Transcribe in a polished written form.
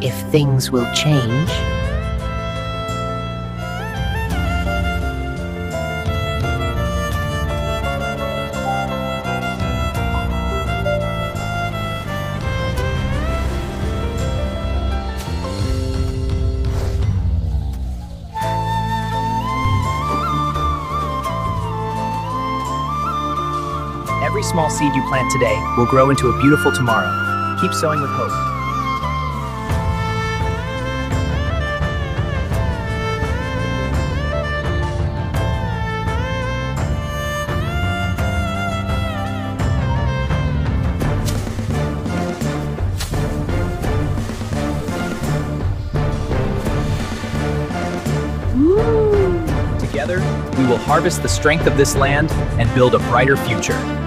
if things will change. Every small seed you plant today will grow into a beautiful tomorrow. Keep sowing with hope. Together, we will harvest the strength of this land and build a brighter future.